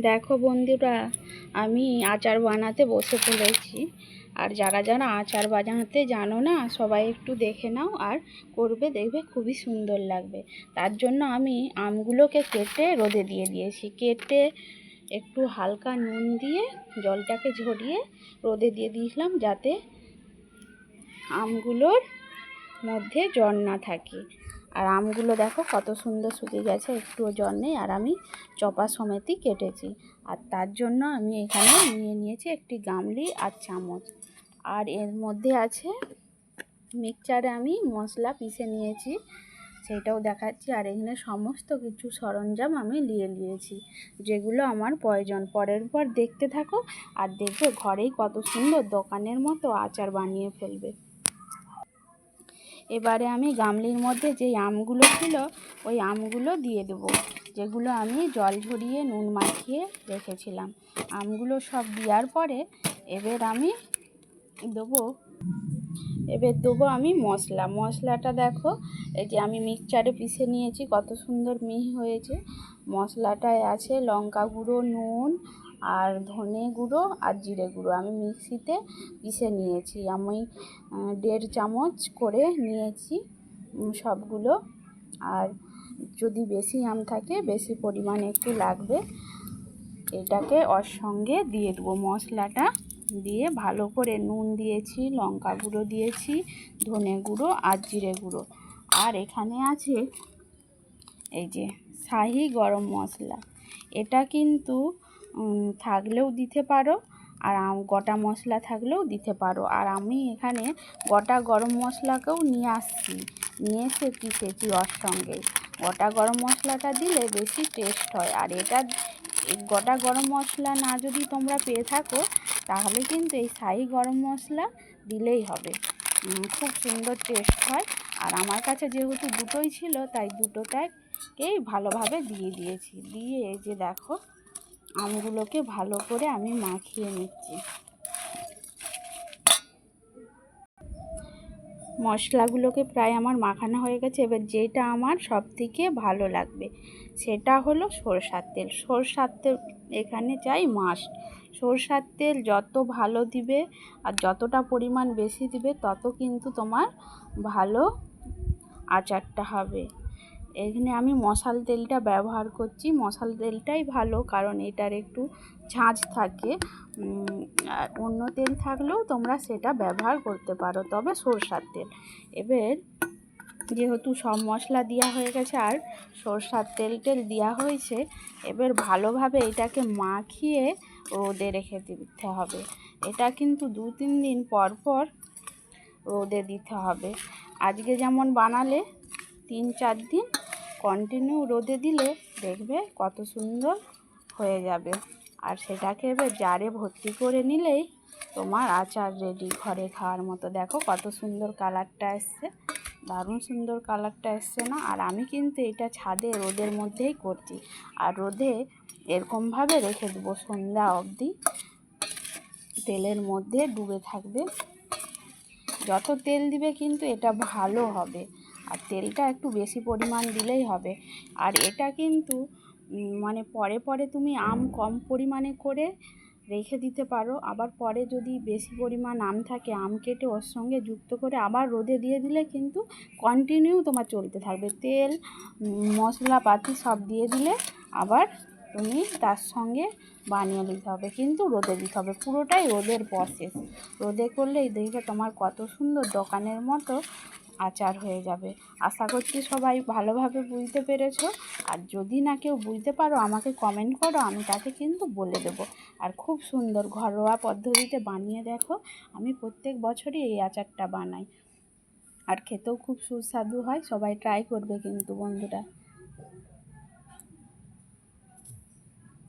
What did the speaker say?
দেখো বন্ধুরা, আমি আচার বানাতে বসে পড়েছি। আর যারা যারা আচার বানাতে জানো না, সবাই একটু দেখে নাও আর করবে, দেখবে খুবই সুন্দর লাগবে। তার জন্য আমি আমগুলোকে কেটে রোদে দিয়ে দিয়েছি। কেটে একটু হালকা নুন দিয়ে জলটাকে ঝরিয়ে রোদে দিয়ে দিয়েছিলাম, যাতে আমগুলোর মধ্যে জল না থাকে। আর আমগুলো দেখো কত সুন্দর শুকিয়ে গেছে, একটুও জল নেই। আর আমি চপা সমেতই কেটেছি। আর তার জন্য আমি এখানে নিয়েছি একটি গামলি আর চামচ। আর এর মধ্যে আছে মিক্সচারে আমি মশলা পিষে নিয়েছি, সেটাও দেখাচ্ছি। আর এখানে সমস্ত কিছু সরঞ্জাম আমি নিয়েছি, যেগুলো আমার প্রয়োজন। পরের পর দেখতে থাকো আর দেখবে ঘরেই কত সুন্দর দোকানের মতো আচার বানিয়ে ফেলবে। এবারে আমি গামলির মধ্যে যেই আমগুলো ছিল ওই আমগুলো দিয়ে দেবো, যেগুলো আমি জল ঝরিয়ে নুন মাখিয়ে রেখেছিলাম। আমগুলো সব দেওয়ার পরে এবার দেবো আমি মশলাটা দেখো, এই যে আমি মিক্সচারে পিষে নিয়েছি, কত সুন্দর মিহি হয়েছে। মশলাটায় আছে লঙ্কা গুঁড়ো, নুন আর ধনে গুঁড়ো আর জিরে গুঁড়ো। আমি মিক্সিতে পিষে নিয়েছি। আমি 1.5 চামচ করে নিয়েছি সবগুলো। আর যদি বেশি আম থাকে বেশি পরিমাণে একটু লাগবে। এটাকে ওর সঙ্গে দিয়ে দেবো, মশলাটা দিয়ে ভালো করে নুন দিয়েছি, লঙ্কা গুঁড়ো দিয়েছি, ধনে গুঁড়ো আর জিরে গুঁড়ো। আর এখানে আছে এই যে শাহি গরম মশলা। এটা কিন্তু থাকলেও দিতে পারো, আর গোটা মশলা থাকলেও দিতে পারো। আর আমি এখানে গোটা গরম মশলাকেও নিয়ে এসে পিষেছি ওর সঙ্গে। গোটা গরম মশলাটা দিলে বেশি টেস্ট হয়। আর এটা গোটা গরম মশলা না যদি তোমরা পেয়ে থাকো, তাহলে কিন্তু এই শাহি গরম মশলা দিলেই হবে, খুব সুন্দর টেস্ট হয়। আর আমার কাছে যেহেতু দুটোই ছিল, তাই দুটোটাকেই ভালোভাবে দিয়ে দিয়েছি। দিয়ে এই যে দেখো আমগুলোকে ভালো করে আমি মাখিয়ে নিচ্ছি। মশলাগুলোকে প্রায় আমার মাখানো হয়ে গেছে। এবার যেটা আমার সবথেকে ভালো লাগবে সেটা হলো সরষের তেল। সরষের তেল এখানে চাই মাস্ট। সরষের তেল যত ভালো দিবে আর যতটা পরিমাণ বেশি দিবে, তত কিন্তু তোমার ভালো আচারটা হবে। এখানে আমি মশাল তেলটা ব্যবহার করছি। মশাল তেলটাই ভালো, কারণ এটার একটু ঝাঁঝ থাকে। আর অন্য তেল থাকলেও তোমরা সেটা ব্যবহার করতে পারো, তবে সরষের তেল। এবার যেহেতু সব মশলা দেওয়া হয়ে গেছে আর সরষের তেল দেওয়া হয়েছে, এবার ভালোভাবে এটাকে মাখিয়ে রোদে রেখে দিতে হবে। এটা কিন্তু 2-3 দিন পর পর রোদে দিতে হবে। আজকে যেমন বানালে 3-4 দিন কন্টিনিউ রোদে দিলে দেখবে কত সুন্দর হয়ে যাবে। আর সেটাকে এবার জারে ভর্তি করে নিলেই তোমার আচার রেডি, ঘরে খাওয়ার মতো। দেখো কত সুন্দর কালারটা এসছে, দারুণ সুন্দর কালারটা এসছে না? আর আমি কিন্তু এটা ছাদে রোদের মধ্যেই করছি। আর রোদে এরকমভাবে রেখে দেবো সন্ধ্যা অবধি, তেলের মধ্যে ডুবে থাকবে। যত তেল দিবে কিন্তু এটা ভালো হবে, আর তেলটা একটু বেশি পরিমাণ দিলেই হবে। আর এটা কিন্তু পরে তুমি আম কম পরিমাণে করে রেখে দিতে পারো। আবার পরে যদি বেশি পরিমাণ আম থাকে, আম কেটে ওর সঙ্গে যুক্ত করে আবার রোদে দিয়ে দিলে কিন্তু কন্টিনিউ তোমার চলতে থাকবে। তেল মশলাপাতি সব দিয়ে দিলে আবার তুমি তার সঙ্গে বানিয়ে নিতে হবে, কিন্তু রোদে দিতে হবে। পুরোটাই রোদের প্রসেস। রোদে করলেই দেখবে তোমার কত সুন্দর দোকানের মতো আচার হয়ে যাবে। আশা করছি সবাই ভালোভাবে বুঝতে পেরেছো। আর যদি না কেউ বুঝতে পারো আমাকে কমেন্ট করো, আমি তাকে কিন্তু বলে দেবো। আর খুব সুন্দর ঘরোয়া পদ্ধতিতে বানিয়ে দেখো। আমি প্রত্যেক বছরই এই আচারটা বানাই, আর খেতেও খুব সুস্বাদু হয়। সবাই ট্রাই করবে কিন্তু বন্ধুরা।